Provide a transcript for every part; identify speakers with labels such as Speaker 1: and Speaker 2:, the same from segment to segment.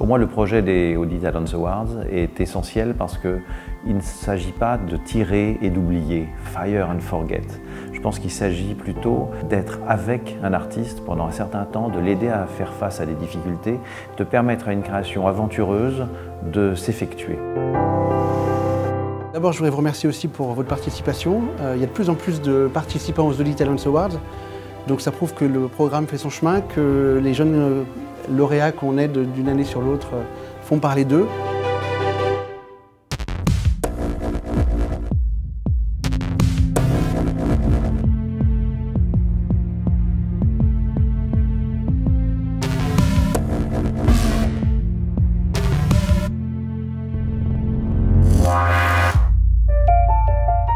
Speaker 1: moi, le projet des Audit Talents Awards est essentiel parce qu'il ne s'agit pas de tirer et d'oublier, fire and forget. Je pense qu'il s'agit plutôt d'être avec un artiste pendant un certain temps, de l'aider à faire face à des difficultés, de permettre à une création aventureuse de s'effectuer.
Speaker 2: D'abord, je voudrais vous remercier aussi pour votre participation. Il y a de plus en plus de participants aux Audit Talents Awards, donc ça prouve que le programme fait son chemin, que les jeunes lauréats qu'on aide d'une année sur l'autre font parler d'eux.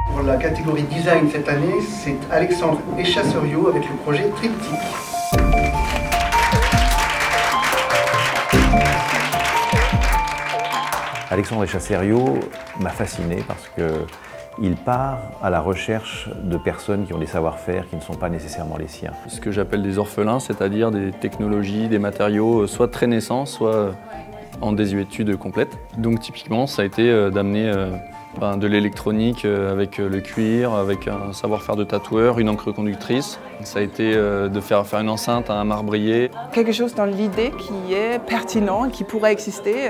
Speaker 2: Pour la catégorie design cette année, c'est Alexandre Echasseriot avec le projet Triptyque.
Speaker 1: Alexandre Echasseriot m'a fasciné parce qu'il part à la recherche de personnes qui ont des savoir-faire qui ne sont pas nécessairement les siens.
Speaker 3: Ce que j'appelle des orphelins, c'est-à-dire des technologies, des matériaux soit très naissants, soit en désuétude complète. Donc typiquement, ça a été d'amener de l'électronique avec le cuir, avec un savoir-faire de tatoueur, une encre conductrice. Ça a été de faire une enceinte à un marbrier.
Speaker 4: Quelque chose dans l'idée qui est pertinent, qui pourrait exister.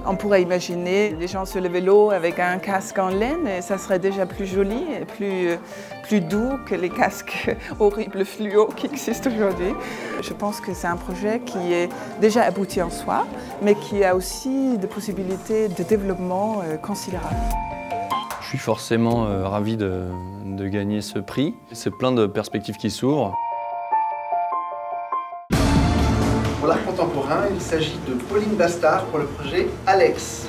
Speaker 4: On pourrait imaginer les gens sur le vélo avec un casque en laine et ça serait déjà plus joli et plus doux que les casques horribles fluo qui existent aujourd'hui. Je pense que c'est un projet qui est déjà abouti en soi, mais qui a aussi des possibilités de développement considérables.
Speaker 3: Je suis forcément ravi de gagner ce prix. C'est plein de perspectives qui s'ouvrent.
Speaker 2: Pour l'art contemporain, il s'agit de Pauline Bastard pour le projet Alex.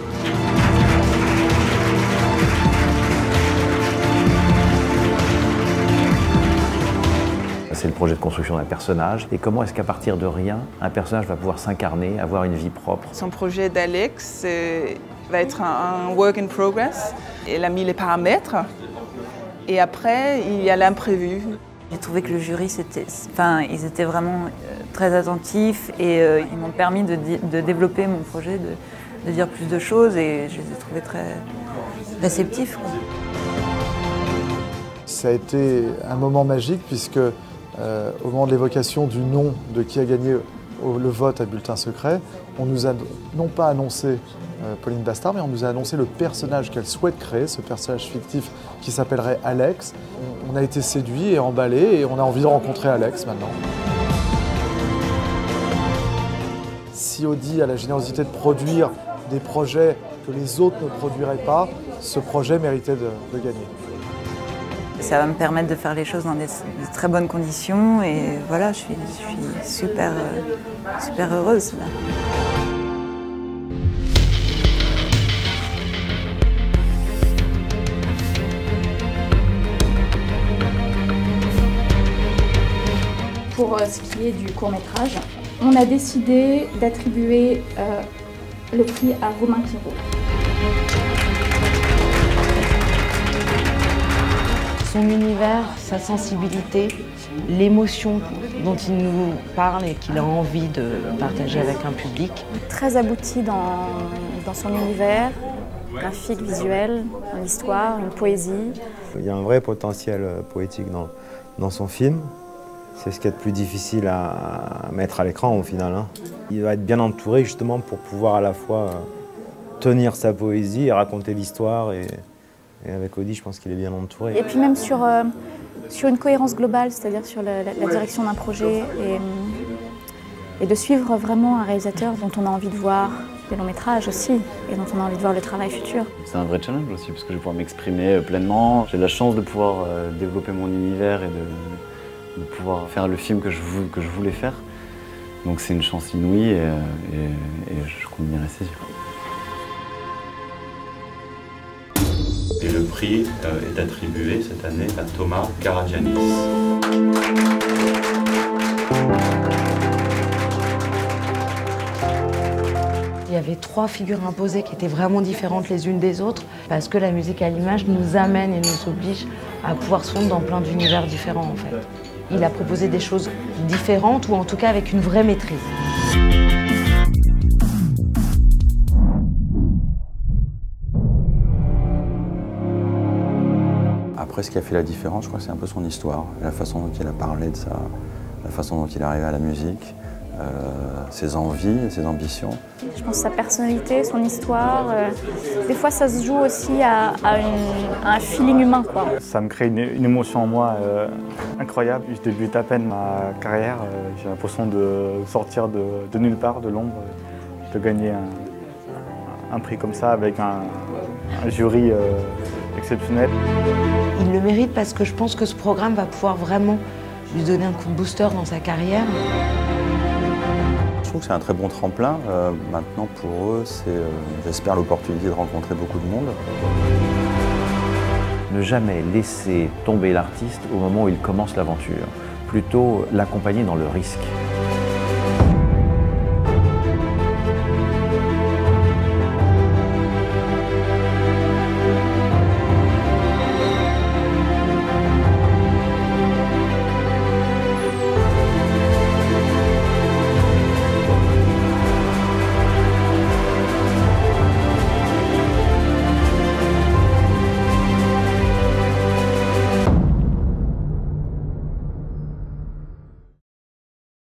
Speaker 1: C'est le projet de construction d'un personnage. Et comment est-ce qu'à partir de rien, un personnage va pouvoir s'incarner, avoir une vie propre?
Speaker 4: Son projet d'Alex va être un work in progress. Elle a mis les paramètres et après, il y a l'imprévu.
Speaker 5: J'ai trouvé que le jury, ils étaient vraiment très attentifs et ils m'ont permis de développer mon projet, de dire plus de choses et je les ai trouvés très réceptifs.
Speaker 6: Ça a été un moment magique puisque au moment de l'évocation du nom de qui a gagné le vote à bulletin secret, on nous a non pas annoncé Pauline Bastard, mais on nous a annoncé le personnage qu'elle souhaite créer, ce personnage fictif qui s'appellerait Alex. On a été séduits et emballés et on a envie de rencontrer Alex maintenant. Si Audi a la générosité de produire des projets que les autres ne produiraient pas, ce projet méritait de gagner.
Speaker 5: Ça va me permettre de faire les choses dans de très bonnes conditions et voilà, je suis super heureuse. Là.
Speaker 7: Pour ce qui est du court-métrage, on a décidé d'attribuer le prix à Romain Quiraud.
Speaker 8: Son univers, sa sensibilité, l'émotion dont il nous parle et qu'il a envie de partager avec un public.
Speaker 7: Très abouti dans son univers, graphique, visuel, une histoire, une poésie.
Speaker 9: Il y a un vrai potentiel poétique dans son film. C'est ce qui est le plus difficile à mettre à l'écran au final. Il va être bien entouré justement pour pouvoir à la fois tenir sa poésie et raconter l'histoire. Et avec Audi, je pense qu'il est bien entouré.
Speaker 7: Et puis même sur une cohérence globale, c'est-à-dire sur la direction d'un projet et de suivre vraiment un réalisateur dont on a envie de voir des longs métrages aussi et dont on a envie de voir le travail futur.
Speaker 10: C'est un vrai challenge aussi parce que je vais pouvoir m'exprimer pleinement. J'ai la chance de pouvoir développer mon univers et de pouvoir faire le film que je voulais faire. Donc c'est une chance inouïe et je compte bien la saisir.
Speaker 11: Et le prix est attribué cette année à Thomas Karagianis.
Speaker 8: Il y avait 3 figures imposées qui étaient vraiment différentes les unes des autres parce que la musique à l'image nous amène et nous oblige à pouvoir se fondre dans plein d'univers différents en fait. Il a proposé des choses différentes ou en tout cas avec une vraie maîtrise.
Speaker 12: Après, ce qui a fait la différence, je crois que c'est un peu son histoire, la façon dont il a parlé de ça, la façon dont il est arrivé à la musique, ses envies, ses ambitions.
Speaker 7: Je pense sa personnalité, son histoire. Des fois, ça se joue aussi à un feeling humain, quoi.
Speaker 13: Ça me crée une émotion en moi incroyable. Je débute à peine ma carrière. J'ai l'impression de sortir de nulle part, de l'ombre, de gagner un prix comme ça avec un jury exceptionnel.
Speaker 8: Il le mérite parce que je pense que ce programme va pouvoir vraiment lui donner un coup de booster dans sa carrière.
Speaker 12: Je trouve que c'est un très bon tremplin. Maintenant, pour eux, c'est, j'espère, l'opportunité de rencontrer beaucoup de monde.
Speaker 1: Ne jamais laisser tomber l'artiste au moment où il commence l'aventure, plutôt l'accompagner dans le risque.